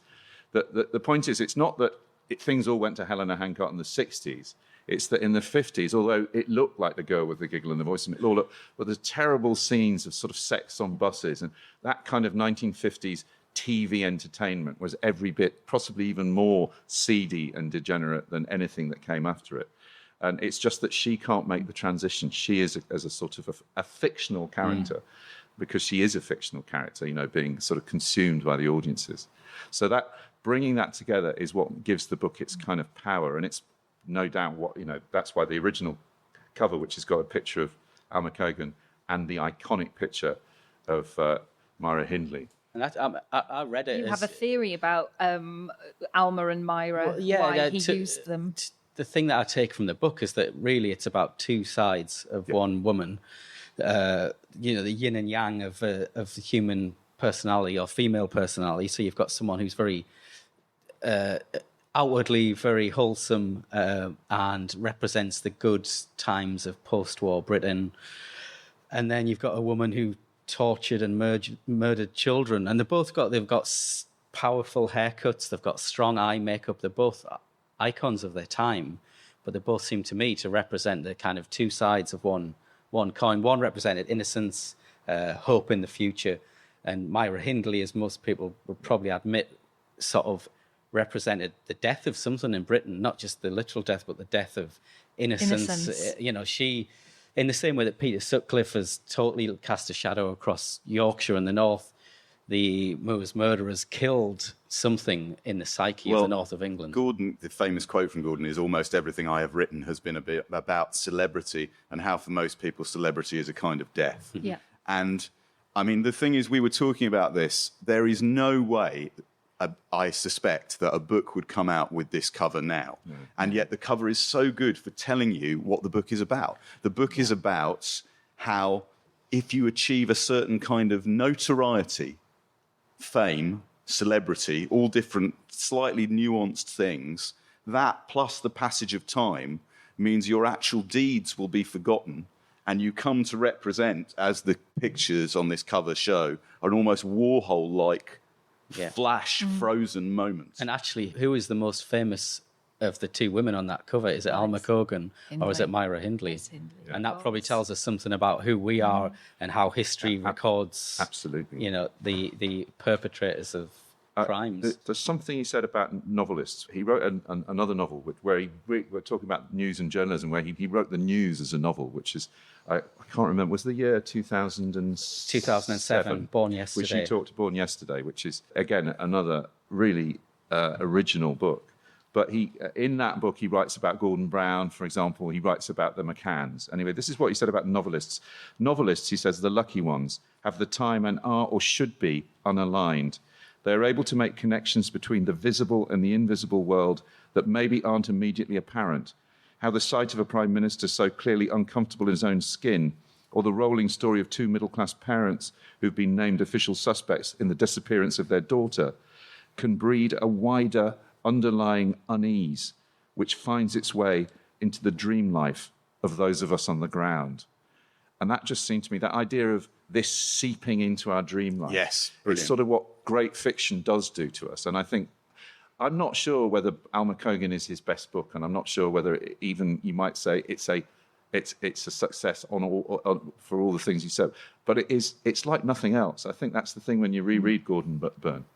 the point is, it's not that things all went to hell in a handcart in the 60s. It's that in the 50s, although it looked like The Girl with the Giggle and the Voice, and it all looked, but there's terrible scenes of sort of sex on buses, and that kind of 1950s TV entertainment was every bit, possibly even more seedy and degenerate than anything that came after it. And it's just that she can't make the transition. She is as a sort of a fictional character, because she is a fictional character, you know, being sort of consumed by the audiences. So that bringing that together is what gives the book its kind of power. And it's no doubt what, you know, that's why the original cover, which has got a picture of Alma Cogan and the iconic picture of Myra Hindley. And I read it. You have a theory about Alma and Myra, why he used them. The thing that I take from the book is that really it's about two sides of one woman. You know, the yin and yang of the human personality or female personality. So you've got someone who's very outwardly very wholesome and represents the good times of post-war Britain. And then you've got a woman who tortured and murdered children. And they've got powerful haircuts. They've got strong eye makeup. They're both icons of their time, but they both seem to me to represent the kind of two sides of one coin. One represented innocence, hope in the future, and Myra Hindley, as most people would probably admit, sort of represented the death of something in Britain, not just the literal death, but the death of innocence. You know, she, in the same way that Peter Sutcliffe has totally cast a shadow across Yorkshire and the north, the Moors murderers killed something in the psyche of the north of England. Gordon, the famous quote from Gordon is, almost everything I have written has been a bit about celebrity and how for most people celebrity is a kind of death. Yeah. And I mean, the thing is, we were talking about this. There is no way, I suspect, that a book would come out with this cover now. And yet the cover is so good for telling you what the book is about. The book is about how if you achieve a certain kind of notoriety, fame, celebrity, all different, slightly nuanced things, that plus the passage of time means your actual deeds will be forgotten, and you come to represent, as the pictures on this cover show, an almost Warhol-like flash frozen moment. And actually, who is the most famous of the two women on that cover? Is it Alma Cogan or is it Myra Hindley? And that probably tells us something about who we are and how history records, absolutely, you know, the perpetrators of crimes. There's something he said about novelists. He wrote another novel where we're talking about news and journalism, where he wrote the news as a novel, which is, I can't remember, was the year 2007, Born Yesterday. Which you talked to Born Yesterday, which is, again, another really original book. But in that book, he writes about Gordon Brown, for example. He writes about the McCanns. Anyway, this is what he said about novelists. Novelists, he says, the lucky ones, have the time and are or should be unaligned. They are able to make connections between the visible and the invisible world that maybe aren't immediately apparent. How the sight of a prime minister so clearly uncomfortable in his own skin, or the rolling story of two middle-class parents who've been named official suspects in the disappearance of their daughter, can breed a wider underlying unease, which finds its way into the dream life of those of us on the ground. And that just seemed to me, that idea of this seeping into our dream life, Yes, is sort of what great fiction does do to us. And I think, I'm not sure whether Alma Cogan is his best book, and I'm not sure whether even you might say it's a success for all the things he said. But it's like nothing else. I think that's the thing when you reread Gordon Byrne.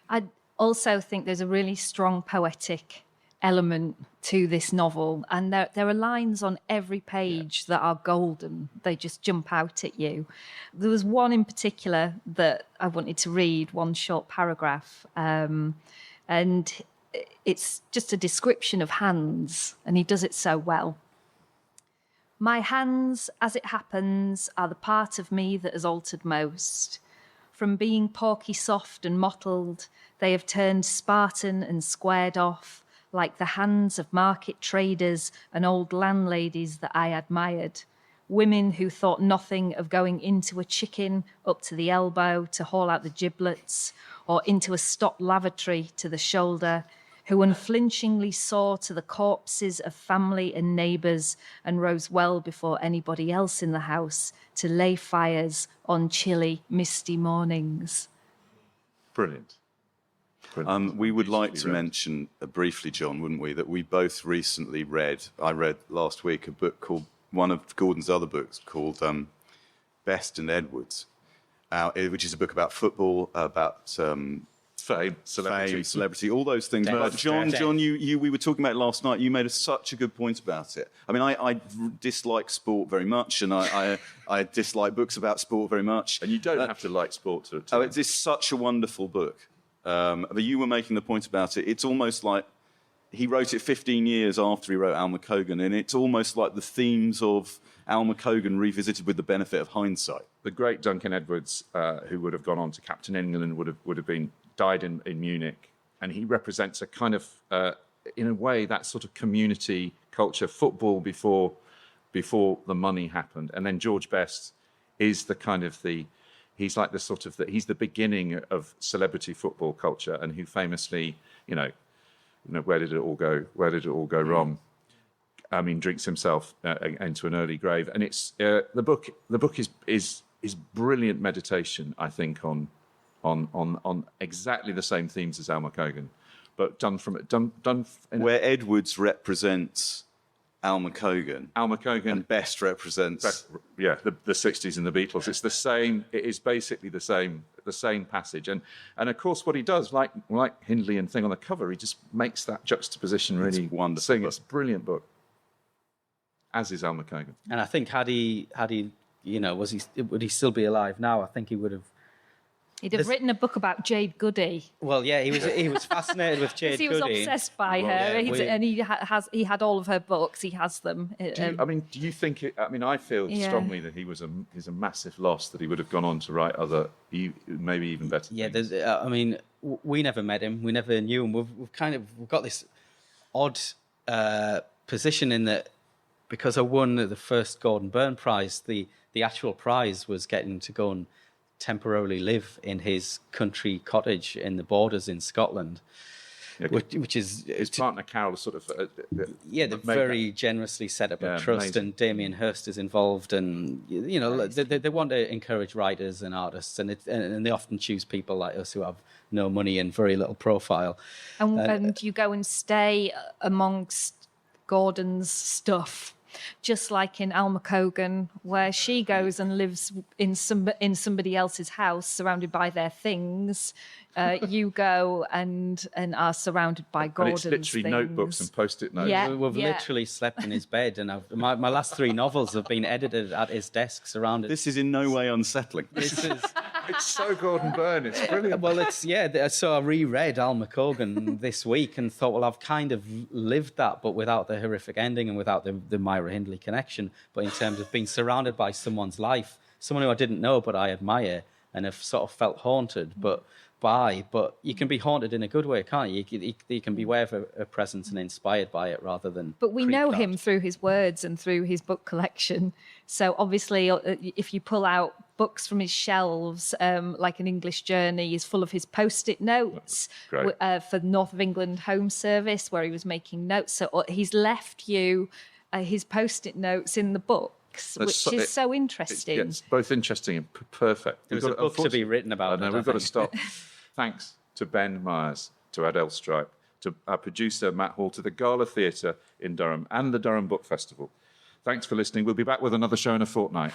I also think there's a really strong poetic element to this novel, and there are lines on every page that are golden. They just jump out at you. There was one in particular that I wanted to read, one short paragraph, and it's just a description of hands, and he does it so well. My hands, as it happens, are the part of me that has altered most. From being porky soft and mottled, they have turned Spartan and squared off, like the hands of market traders and old landladies that I admired. Women who thought nothing of going into a chicken up to the elbow to haul out the giblets, or into a stock lavatory to the shoulder, who unflinchingly saw to the corpses of family and neighbours and rose well before anybody else in the house to lay fires on chilly, misty mornings. Brilliant. We would like to mention briefly, John, wouldn't we, that we both recently I read last week a book called, one of Gordon's other books called Best and Edwards, which is a book about football, about Fame, celebrity, all those things. But John, we were talking about it last night. You made such a good point about it. I mean, I dislike sport very much, and I dislike books about sport very much. And you don't have to like sport to it's such a wonderful book. But you were making the point about it. It's almost like he wrote it 15 years after he wrote Alma Cogan, and it's almost like the themes of Alma Cogan revisited with the benefit of hindsight. The great Duncan Edwards, who would have gone on to captain England, would have died in Munich, and he represents a kind of, in a way, that sort of community culture, football before the money happened. And then George Best is the kind of he's like the sort of he's the beginning of celebrity football culture, and who famously, where did it all go? Where did it all go wrong? I mean, drinks himself into an early grave, and it's the book. The book is brilliant meditation, I think, on exactly the same themes as Alma Cogan, but done where Edwards represents Alma Cogan, and Best represents the 60s and the Beatles. It's the same. It is basically the same passage, and of course what he does, like Hindley and thing on the cover, he just makes that juxtaposition really wonderful. It's a brilliant book, as is Alma Cogan. And I think had he would he still be alive now? I think he would have. He'd have written a book about Jade Goody. Well, yeah, he was fascinated with Jade Goody. He was obsessed by her, and he had all of her books. He has them. Do you think? I feel strongly that he's a massive loss, that he would have gone on to write other, maybe even better. Yeah, we never met him. We never knew him. We've got this odd position in that, because I won the first Gordon Byrne Prize, the actual prize was getting to go and temporarily live in his country cottage in the Borders in Scotland, which is his partner Carol sort of they very generously set up a trust, amazing. And Damien Hirst is involved, and they want to encourage writers and artists, and they often choose people like us who have no money and very little profile. And you go and stay amongst Gordon's stuff. just like in Alma Cogan, where she goes and lives in somebody else's house, surrounded by their things. You go and are surrounded by Gordon's And it's literally things. notebooks and post-it notes. Yeah. We've literally slept in his bed, and my last 3 novels have been edited at his desk, surrounded. This is in no way unsettling. This is. It's so Gordon Byrne. It's brilliant. Well, so I reread Alma Cogan this week and thought, well, I've kind of lived that, but without the horrific ending and without the Myra Hindley connection. But in terms of being surrounded by someone's life, someone who I didn't know but I admire and have sort of felt haunted, but you can be haunted in a good way, can't you? You can be aware of a presence and inspired by it rather than. But we know creeped him out. through his words and through his book collection. So obviously, if you pull out books from his shelves, like An English Journey is full of his post-it notes Great. For North of England Home Service, where he was making notes. So he's left you his post-it notes in the books, which is so interesting. It's both interesting and perfect. There was a book to be written about it. We've got to think. stop. Thanks to Ben Myers, to Adele Stripe, to our producer Matt Hall, to the Gala Theatre in Durham and the Durham Book Festival. Thanks for listening. We'll be back with another show in a fortnight.